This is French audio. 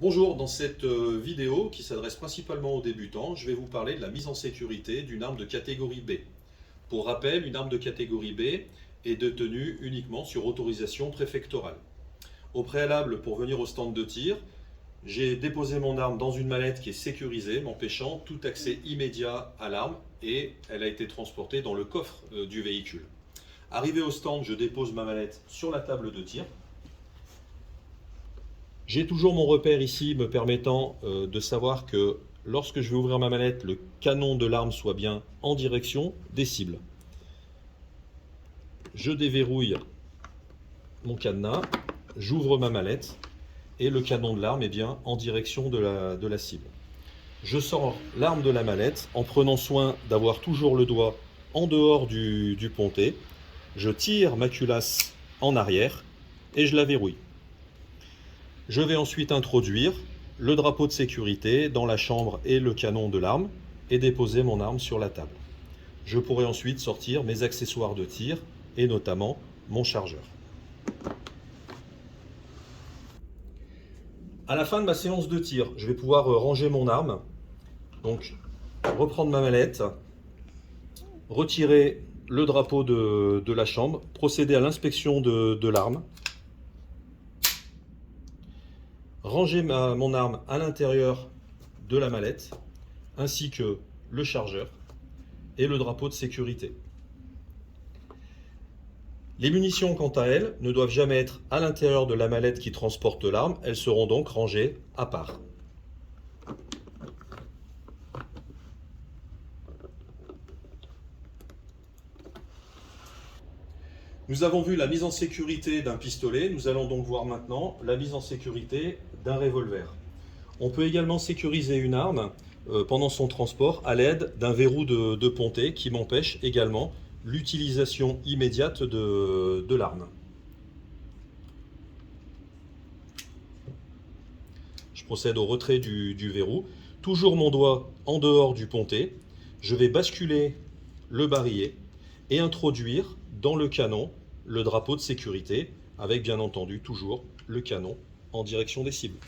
Bonjour, dans cette vidéo qui s'adresse principalement aux débutants, je vais vous parler de la mise en sécurité d'une arme de catégorie B. Pour rappel, une arme de catégorie B est détenue uniquement sur autorisation préfectorale. Au préalable, pour venir au stand de tir, j'ai déposé mon arme dans une mallette qui est sécurisée, m'empêchant tout accès immédiat à l'arme, et elle a été transportée dans le coffre du véhicule. Arrivé au stand, je dépose ma mallette sur la table de tir. J'ai toujours mon repère ici me permettant de savoir que lorsque je vais ouvrir ma mallette, le canon de l'arme soit bien en direction des cibles. Je déverrouille mon cadenas, j'ouvre ma mallette et le canon de l'arme est bien en direction de la cible. Je sors l'arme de la mallette en prenant soin d'avoir toujours le doigt en dehors du pontet. Je tire ma culasse en arrière et je la verrouille. Je vais ensuite introduire le drapeau de sécurité dans la chambre et le canon de l'arme et déposer mon arme sur la table. Je pourrai ensuite sortir mes accessoires de tir et notamment mon chargeur. À la fin de ma séance de tir, je vais pouvoir ranger mon arme, donc reprendre ma mallette, retirer le drapeau de la chambre, procéder à l'inspection de l'arme, ranger mon arme à l'intérieur de la mallette, ainsi que le chargeur et le drapeau de sécurité. Les munitions, quant à elles, ne doivent jamais être à l'intérieur de la mallette qui transporte l'arme, elles seront donc rangées à part. Nous avons vu la mise en sécurité d'un pistolet, nous allons donc voir maintenant la mise en sécurité d'un revolver. On peut également sécuriser une arme pendant son transport à l'aide d'un verrou de pontet qui m'empêche également l'utilisation immédiate de l'arme. Je procède au retrait du verrou. Toujours mon doigt en dehors du pontet. Je vais basculer le barillet et introduire dans le canon le drapeau de sécurité avec bien entendu toujours le canon en direction des cibles.